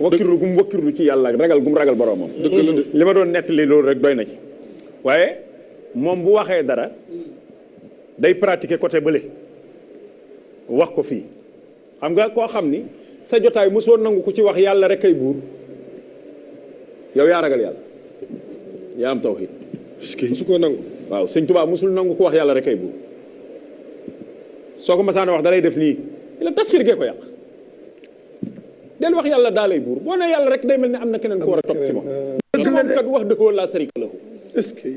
wakkirlu gum wakkirlu ci yàlla ragal gum ragal boroomam li ma doon nettali loolu rek doy na ci waaye moom bu waxee dara day pratiquer côté bële wax ko fii xam nga koo xam ni sa jotaay mosoo nangu ku ci wax yàlla rek ay buur yow yaa ragal yàlla yaa am tawhid su ko nangu waaw sëñ Tuubaa mosul nangu ku wax yàlla rek ay buur soo ko masaana wax da lay def nii la tasxiir gee ko yàq del wax yàlla daa lay buur boo ne yàlla rek day mel ne am na keneen ku war a topp ci moom moom kat wax dëggoo laa sarika lahu est-ce que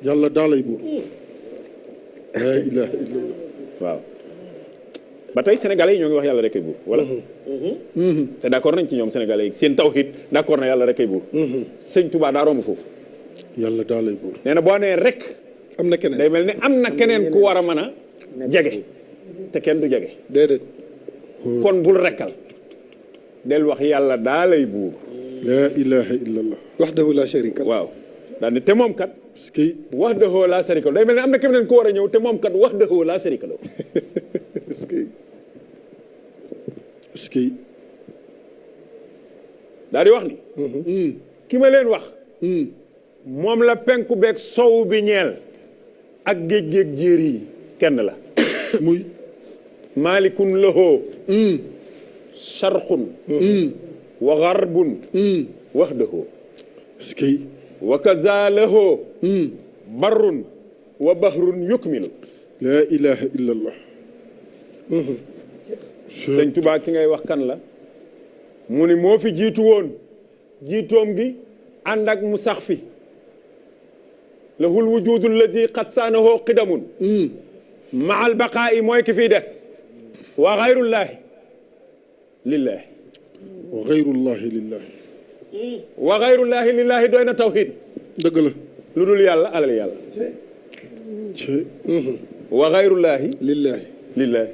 yàlla daa lay buur la ilaha illallah waaw ba tey sénégalais yi ñoo ngi wax yàlla rek ay buur wala te d'accord nañ ci ñoom sénégalais yi seen tawhid d'accord na yàlla rek ay buur sëñ Tuubaa daa romb foofu yàlla daa lay buur nee na boo nee rek am na keneen day mel ni am na keneen ku war a mën a jege te kenn du jege déedéet kon bul rekkal del wax yàlla daa lay buur la ilaha illallah wahdahu la sharika waaw daal ne te moom kat est-ce que wahdahu la sharika lahu day mel ni am na keneen ku war a ñëw te moom kat wahdahu la sharika lahu est-ce que est-ce que daal di wax ni ki ma leen wax moom la penku beeg sow bi ñeel ak géej-géej jéer yi kenn la muy maalikun lahoo sharxun wa garbun wahdahu est-ce que wa kaza lahoo barrun wa bahrun yukmilu la ilaha illallah sëñ Tuubaa ki ngay wax kan la mu ni moo fi jiitu woon jiitoom gi ànd ak mu sax fi lahul wujudu allazi qad saanahoo qidamun ma al baqaa'i mooy ki fiy des wa xayrullaahi lillaahi wa xayrullahi lillahi wa xayrullaahi lillaahi doy na tawhid dëgg la lu dul yàlla alal yàlla ci wa xayrullaahi lillahi lillaahi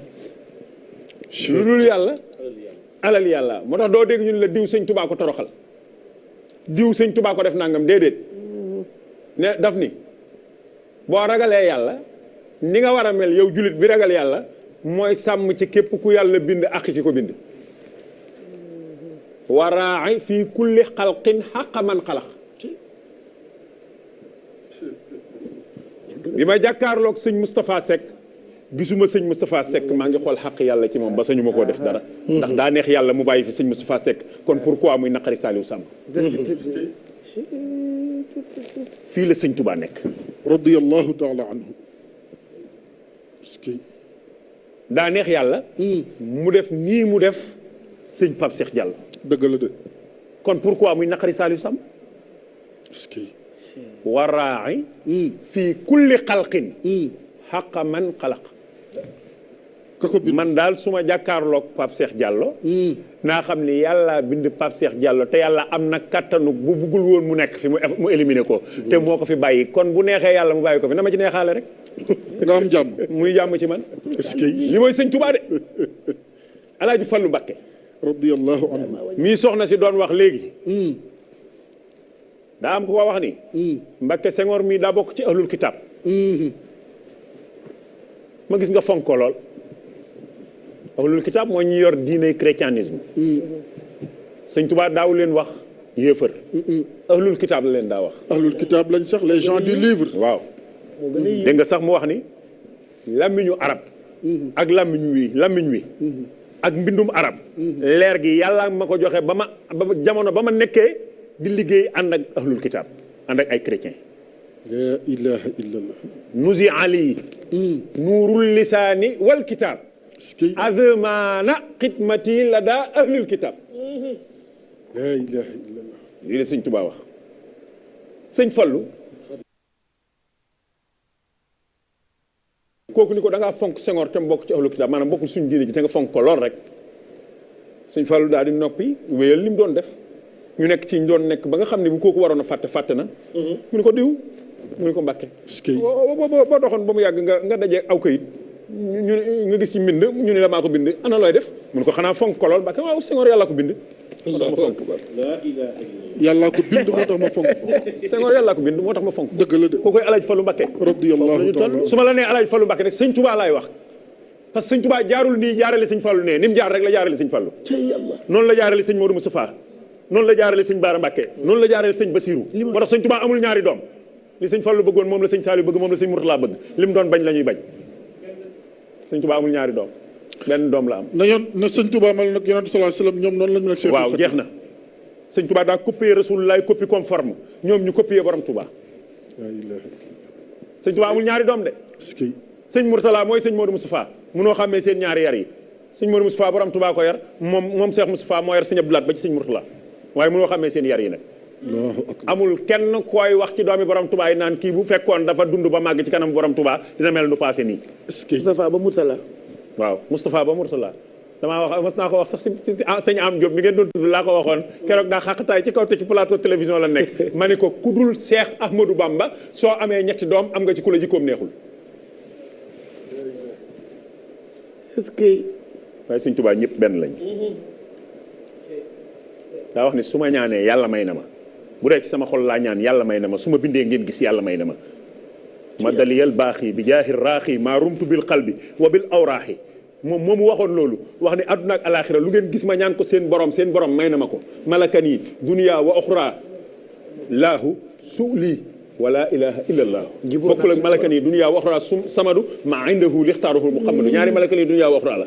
lu dul yàlla alal yàlla moo tax doo dégg ñun la diw sëñ Tuubaa ko toroxal diw sëñ Tuubaa ko def nangam déedéet ne daf ni boo ragalee yàlla ni nga war a mel yow julit bi ragal yàlla mooy sàmm ci képp ku yàlla bind ak ki ko bind waraa'i fii kulli xalqin xaqa man xalax bi ma jàkkaarloog sëñ Moustapha Seck gisuma sëñ Moustapha Seck maa ngi xool xaq yàlla ci moom ba sañu ma koo def dara ndax daa neex yàlla mu bàyyi fi sëñ Moustapha Seck kon pourquoi muy naqari Saliou Samb fii la sëñ Touba nekk radiyallahu taala anhu est-ce que daa neex yàlla mu def nii mu def sëñ Pape Cheikh Diallo dëgg la de kon pourquoi muy naqari Saliou Samb est-ce que waraa'i fii kulli xalqin xaqa man xalaq kako bi man daal su ma jàkkaarloog Pape Cheikh Diallo naa xam ni yàlla bind Pape Cheikh Diallo te yàlla am na kattanu bu buggul woon mu nekk fi mu éliminer ko te moo ko fi bàyyi kon bu neexee yàlla mu bàyyi ko fi na ma ci neexaale rek nga am jàmm muy jàmm ci man est-ce que li mooy sëñ Touba de Alaaji Fallu Mbakke radiyallahu anhu mii soxna si doon wax léegi daa am ku ko wax ni Mbakke Senghor mii daa bokk ci ahlul kitab ma gis nga fonk ko lool ahlul kitaab mooy ñi yor diiney chrétianisme sëñ Tuubaa daaw leen wax yéefar ahlul kitaab la leen daa wax ahlul kitaab lañ sax les gens du livre waaw dégg nga sax mu wax ni làmmiñu arab ak làmmiñ wi ak mbindum arab leer gi yàlla ma ko joxe ba jamono ba ma nekkee di liggéey ànd ak ahlul kitaab ànd ak ay chrétien la ilaha illallah nusi ali nuurul lisaani wal kitaab azmaana xidmati la daa ahlul kitaab la ilaha illallah lii la sëñ Tuubaa wax sëñ Fallu kooku ni ko da ngaa fonk Senghor te mu bokk ci ahlul kitaab maanaam bokkul suñu diine ji te nga fonk ko lool rek sëñ Fallu daal di noppi wéyal li mu doon def ñu nekk ci ñu doon nekk ba nga xam ne bu kooku waroon a fàtte na mu ni ko diw mu ni ko Mbàkke boo doxoon ba mu yàgg nga dajee aw kayit ñu nga gis ci mbind ñu ne la maa ko bind ana looy def mu ni ko xanaa fonk ko lool Mbàkke waaw Senghor yàlla ko bind moo tax ma fonk yàlla ko bind moo tax ma fonk Senghor yàlla ko bind moo tax ma fonk dëgg la de koo koy Alaaji Fallu Mbakke radiyallahu taala su ma la nee Alaaji Fallu Mbakke nag sëñ Tuubaa laay wax parce que sëñ Tuubaa jaarul nii jaarale sëñ Fallu nee ni mu jaar rek la jaarale sëñ Fallu noonu la jaarale sëñ Modou Moustapha noonu la jaarale sëñ Baara Mbàkke noonu la jaarale sëñ Basiiru moo tax sëñ Tuubaa amul ñaari doom li sëñ Fallu bëggoon moom la sëñ Saaliw bëgg moom la sëñ Murtala bëgg li mu doon bañ la ñuy bañ sëñ Tuubaa amul ñaari doom benn doom la am na sëñ Tuubaa mel nag yonent sallallahu alayhi wasallam ñoom noonu lañu mel waaw jeex na sëñ Tuubaa daa copier Rasulullah copie conforme ñoom ñu copier borom Tuubaa sëñ Tuubaa amul ñaari doom de sëñ Murtala mooy sëñ Modou Moustapha munoo xàmmee seen ñaari yar yi sëñ Modou Moustapha borom Tuubaa ko yar moom Cheikh Moustapha moo yar sëñ Abdou Lahad ba ci sëñ Murtala waaye munoo xàmmee seen yar yi nag amul kenn koy wax ci doomi borom Tuubaa yi naan kii bu fekkoon dafa dund ba màgg ci kanam borom Tuubaa dina mel nu passé nii Moustapha ba Murtala waaw Moustapha ba Murtala damaa wax mas naa ko wax sax si sëñ Am Diop mi ngeen doon tudd laa ko waxoon keroog daa xaqataay ci kaw te ci plateau télévision la nekk ma ne ko ku dul Cheikh Ahmadou Bamba soo amee ñetti doom am nga ci ku la jikkoom neexul est-ce que waaye sëñ Tuubaa ñëpp benn lañ daa wax ne su ma ñaanee yàlla may na ma bu dee ci sama xol laa ñaan yàlla may na ma su ma bindee ngeen gis yàlla may na ma daliyal baaxi bi jaaxir raaxi maa rumtu bil qalbi wa bil awraaxi moom moomu waxoon loolu wax ne àdduna ak alaxira lu ngeen gis ma ñaan ko seen borom may na ma ko malakani dunya wa oxra laahu su lii wala ilaha illa allah bokkul ak malakani dunya wa oxra samadu ma indahu lixtaaruhu muhammadu ñaari malakani dunya wa oxra la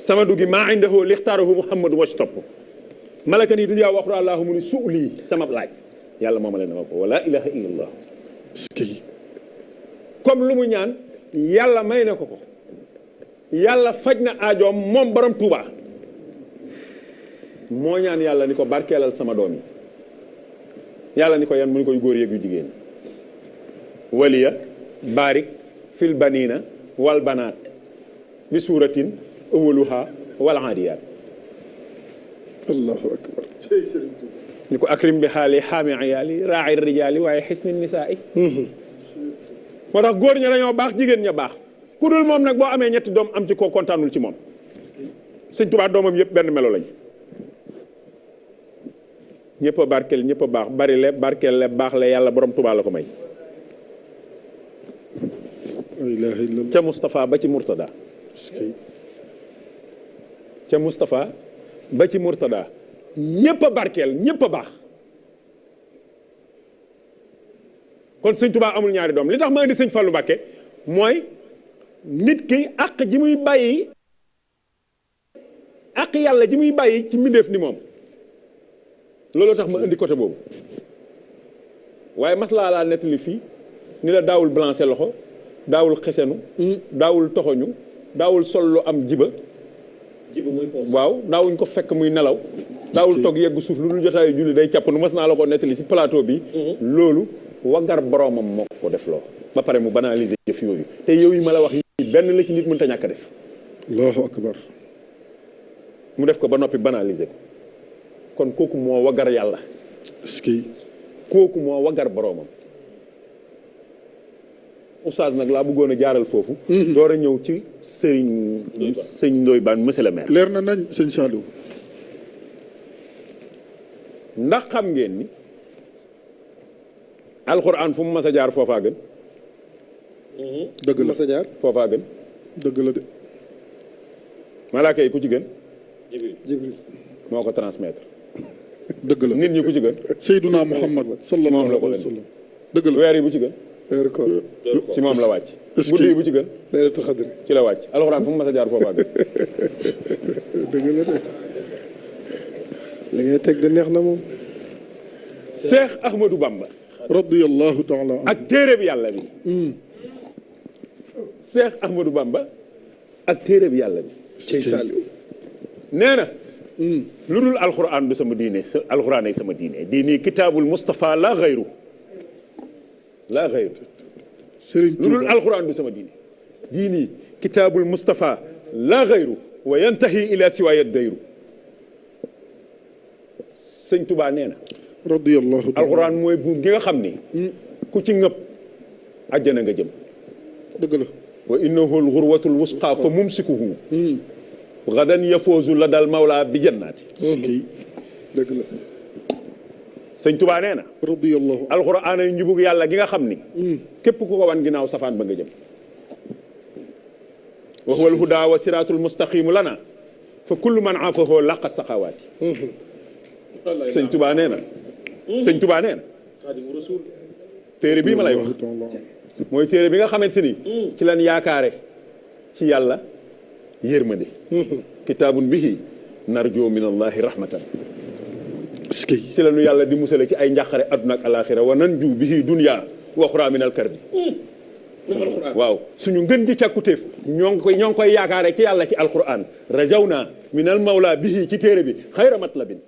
samadu gi maa indahu lixtaaruhu muhammadu wa ci topp malakani dunya wa oxra laahu mu ni su lii sama laaj yàlla moomale na ma ko wala ilaha illa allah comme lu mu ñaan yàlla may na ko yàlla faj na aajoom moom borom Tuuba moo ñaan yàlla ni ko barkeelal sama doom yi yàlla ni ko yan mu ni koy góor yeeg yu jigéen waliya barik fil banina wal banaat bi suuratin awaluha wal aadiyaat allahu akbar ni ko akrim bi xaali xaami ayaali raa'i rijaali waaye xisni nisaa'i moo tax góor ña dañoo baax jigéen ña baax ku dul moom nag boo amee ñetti doom am ci koo kontaanul ci moom sëñ Tuubaa doomam yëpp benn melo lañ ñëpp a barkeel ñëpp a baax bari le barkeel le baax le yàlla borom Tuubaa la ko may ca Moustapha ba ci Mourtada ca Moustapha ba ci Mourtada ñëpp a barkeel ñëpp a baax kon sëñ Tuubaa amul ñaari doom li tax ma indi sëñ Fallu Mbàkke mooy nit ki àq ji muy bàyyi àq yàlla ji muy bàyyi ci mbindeef ni moom loolu tax ma indi côté boobu waaye maslaa laa nettali fii ni la daawul blanché loxo daawul xesenu daawul toxoñu daawul sol lu am jiba waaw daawuñ ko fekk muy nelaw daawul toog yeggu suuf lu dul jotaayu julli day càpp nu mas naa la ko nettali si plateau bi loolu waggar boromam moo ko def loo ba pare mu banaliser jëf yooyu te yow yi ma la wax yi benn la ci nit mënta ñàkk a def allahu akbar mu def ko ba noppi banaliser ko kon kooku moo waggar yàlla kooku moo waggar boromam oustaz nag laa bëggoon a jaaral foofu door a ñëw ci sëñ Ndoye Bane monsieur le maire leer na nañ sëñ Saliou ndax xam ngeen ni alxuraan fu mu mas a jaar foofaa gën dëgg la mas a jaar foofaa gën dëgg la de malaaka yi ku ci gën Jibril moo ko transmettre dëgg la nit ñi ku ci gën Seydina Muhammad sallallahu alayhi wa sallam dëgg la weer yi bu ci gën weeru koor ci moom la wàcc guddi yi bu ci gën laylatul xadr ci la wàcc alxuraan fu mu mas a jaar foofaa gën dëgg la de li ngay teg de neex na moom Cheikh Ahmadou Bamba radiyallahu taala ak téere bi yàlla bi Cheikh Ahmadou Bamba ak téere bi yàlla bi cey Saliou nee na lu dul alxuraan du sama diine alxuraan ay sama diine diini kitaabul Mustafa la xayru la xayru Serigne lu dul alxuraan du sama diine diini kitaabul Mustafa la xayru wa yantahi ila siwaayat dayru sëñ Touba nee na radiyallahu taala alxuraan mooy buum gi nga xam ni ku ci ngëpp àjjana nga jëm dëgg la wa innahu alxurwatul wusqa fa mumsikuhu gadan yafoozu la dal mawla bi jannaati dëgg la sëñ Touba nee na radiyallahu alxuraan ay njubug yàlla gi nga xam ni képp ku ko wan ginnaaw safaan ba nga jëm wa huwa alhuda wa siratul mustaqimu lana fa kullu man aafahoo laqa saxawaati sëñ Tuubaa nee na sëñ Tuubaa nee na téere bii ma lay wax mooy téere bi nga xamante ni ci lan yaakaare ci yàlla yërmande kitaabun bihi narjoo min allahi rahmatan ci la nu yàlla di musale ci ay njàqare adduna ak alaxira wa nanju bihi dunya wa uxra min alkarbi waaw suñu ngën ji càkkutéef ñoo ngi koy yaakaare ci yàlla ci alquran rajawna min al mawla bihi ci téere bi xayra matlabin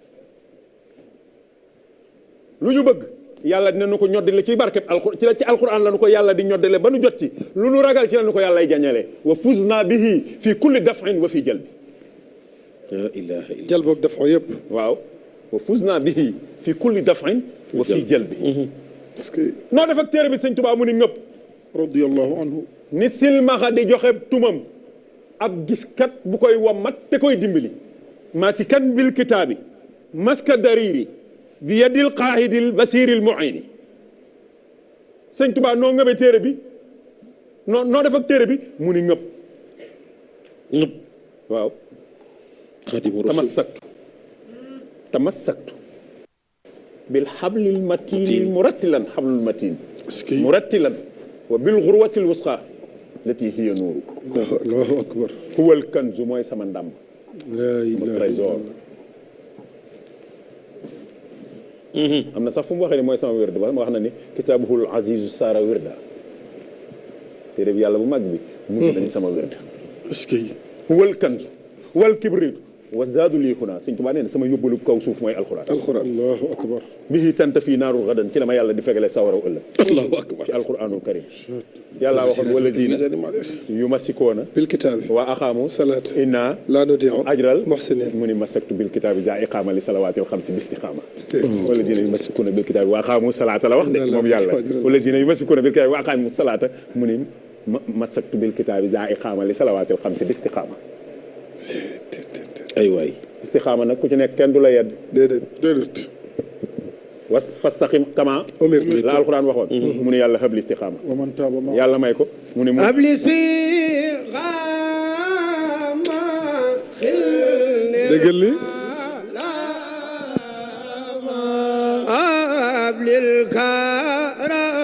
lu ñu bëgg yàlla dina nu ko ñoddale ci barkeb ci alquran la nu ko yàlla di ñoddale ba nu jot ci lu nu ragal ci la nu ko yàlla jañale wa fuzna bihi fi kulli daf'in wa fi jalbi la ilaha illa jalb ak daf yëpp waaw wa fuzna bihi fi kulli daf'in wa fi jalbi parce que noo def ak téere bi sëñ Tuubaa mu ni ngëpp radiyallahu anhu ni silmaxa di joxe tumam ab giskat bu koy wommat te koy dimbali masikan bil kitaabi maska dariri bi yadil qaahidil basiril muini sëñ Tuubaa noo ngëbe téere bi noo def ak téere bi mu ni ngëpp waaw xaadimu rasul tamassaktu bil hablil matin murattilan hablul matin murattilan wa bil xurwatil wusqa lati hiya nuuru allahu akbar huwal kanzu mooy sama ndàmb la ilaha trésor am na sax fu mu waxee ni mooy sama wérd ba wax na ni kitaabuhul azizu saara wérda téere bi yàlla bu mag bi mujj nañu sama wérd est-ce que huwal kanzu wal kibritu wa zaadu lii xunaa sëñ Tuubaa nee na sama yóbbalu kaw suuf mooy alxuraan allahu akbar bihi tanta fii naaru gadan ci la ma yàlla di fegale sawaraw ëllëg allahu akbar ci alquranul karim yàlla waxoon wala diina yu masikoona bil kitaabi wa aqaamu salaat inna laa nudii'u ajral muhsinin mu ni masaktu bil kitaabi za iqaama li salawaatil xamsi bi istiqaama wala diina yu masikoona bil kitaabi wa aqaamu salaata la wax de moom yàlla wala diina yu masikoona bil kitaabi wa aqaamu salaata mu ni masaktu bil kitaabi za iqaama li salawaatil xamsi bi istiqaama ay waay istixaama nag ku ci nekk kenn du la yedd déedéet fastaqim kama umirtu la alquran waxoon mu ne yàlla habli istixaama wa man taaba ma yàlla may ko mu ne habli istixaama déggal li hablil karama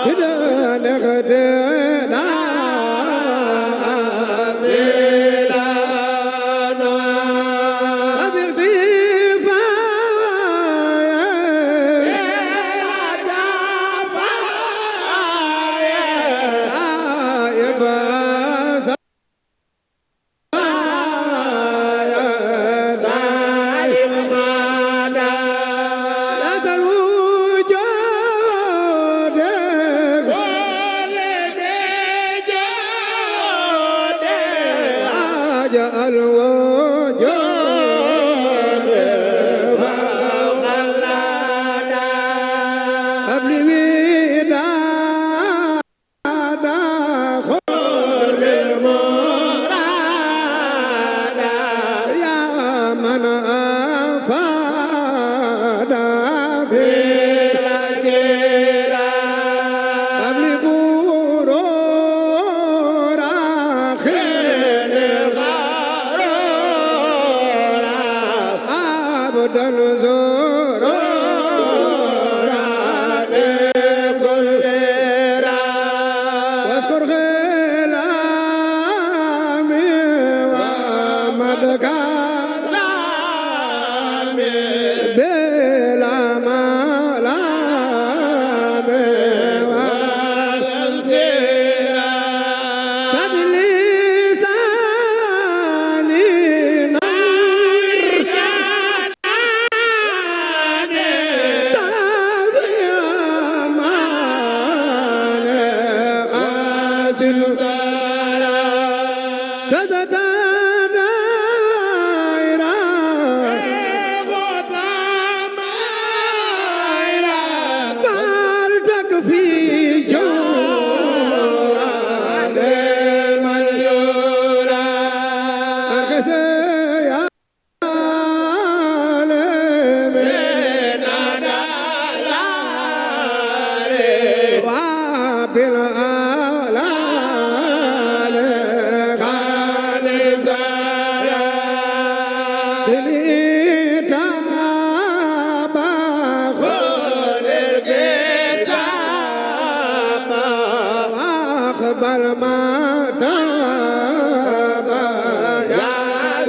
Sida جاء الوجود فوق اللدى قبل وداد خذ المراد يا من أفاد بالجيران قبل برور خير الغرور عبدا زورا لكل واذكر غلامي ومدكالامي بلا ملامي والجيران فبلساني نور سابي أمان آذل سدد دائرة فلتكفي جورا لمن يرى أخسي يا عالم من أدلال وبالآلال قال زيا الكتاب خذ الكتاب واقبل ما تاب يا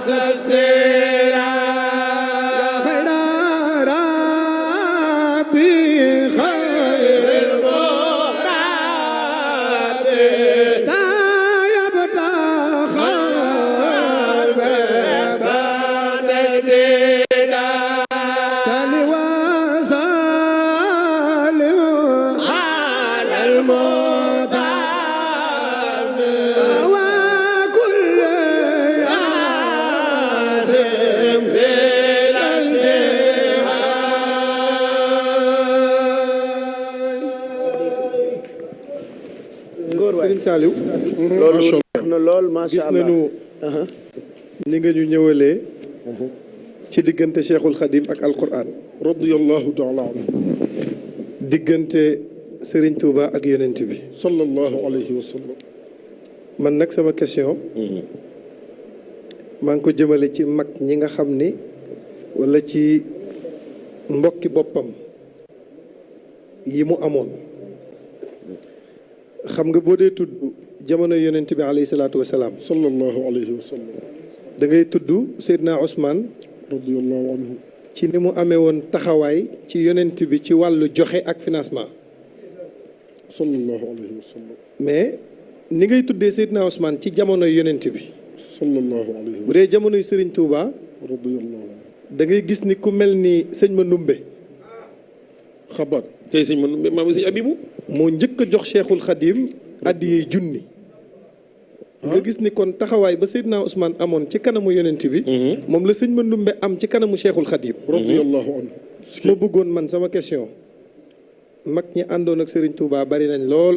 سلسلة خير ربي خير المراد تايبت خلب بلدنا سل وسلم على المتعب وكل ياسم للانتهاء Serigne Saliou loolu neex na lool macha gis allah. nañu ni nga ñu ñëwalee ci diggante Cheikhul Khadim ak Alquran radiyallahu taala anhu diggante Serigne Touba ak yonent bi sallallahu alayhi wa sallam. man nag sama question maa ngi ko jëmale ci mag ñi nga xam ni walla ci mbokki boppam yi mu amoon xam nga boo dee tudd jamono yonent bi alayhi salaatu wa salaam sallallahu alayhi wa sallam. da ngay tudd Seydina Ousmane radiyallahu anhu. ci ni mu amee woon taxawaay ci yonent bi ci wàllu joxe ak financement sallallahu alayhi wa sallam. mais ni ngay tuddee Seydina Ousmane ci jamono yonent bi sallallahu alayhi bu dee jamonoy Serigne Touba radiyallahu anhu. da ngay gis ni ku mel ni sëñ Mandoumbe xabaat. tey sëñ man maam sëñ Abibu moo njëkk a jox Cheikhul Khadim addiyee junni nga gis ni kon taxawaay ba Seydina Ousmane amoon ci kanamu yonent bi moom la sëñ Mandoumbe am ci kanamu Cheikhul Khadim radiyallahu anhu. ma bëggoon man sama question mag ñi àndoon ak Serigne Touba bari nañ lool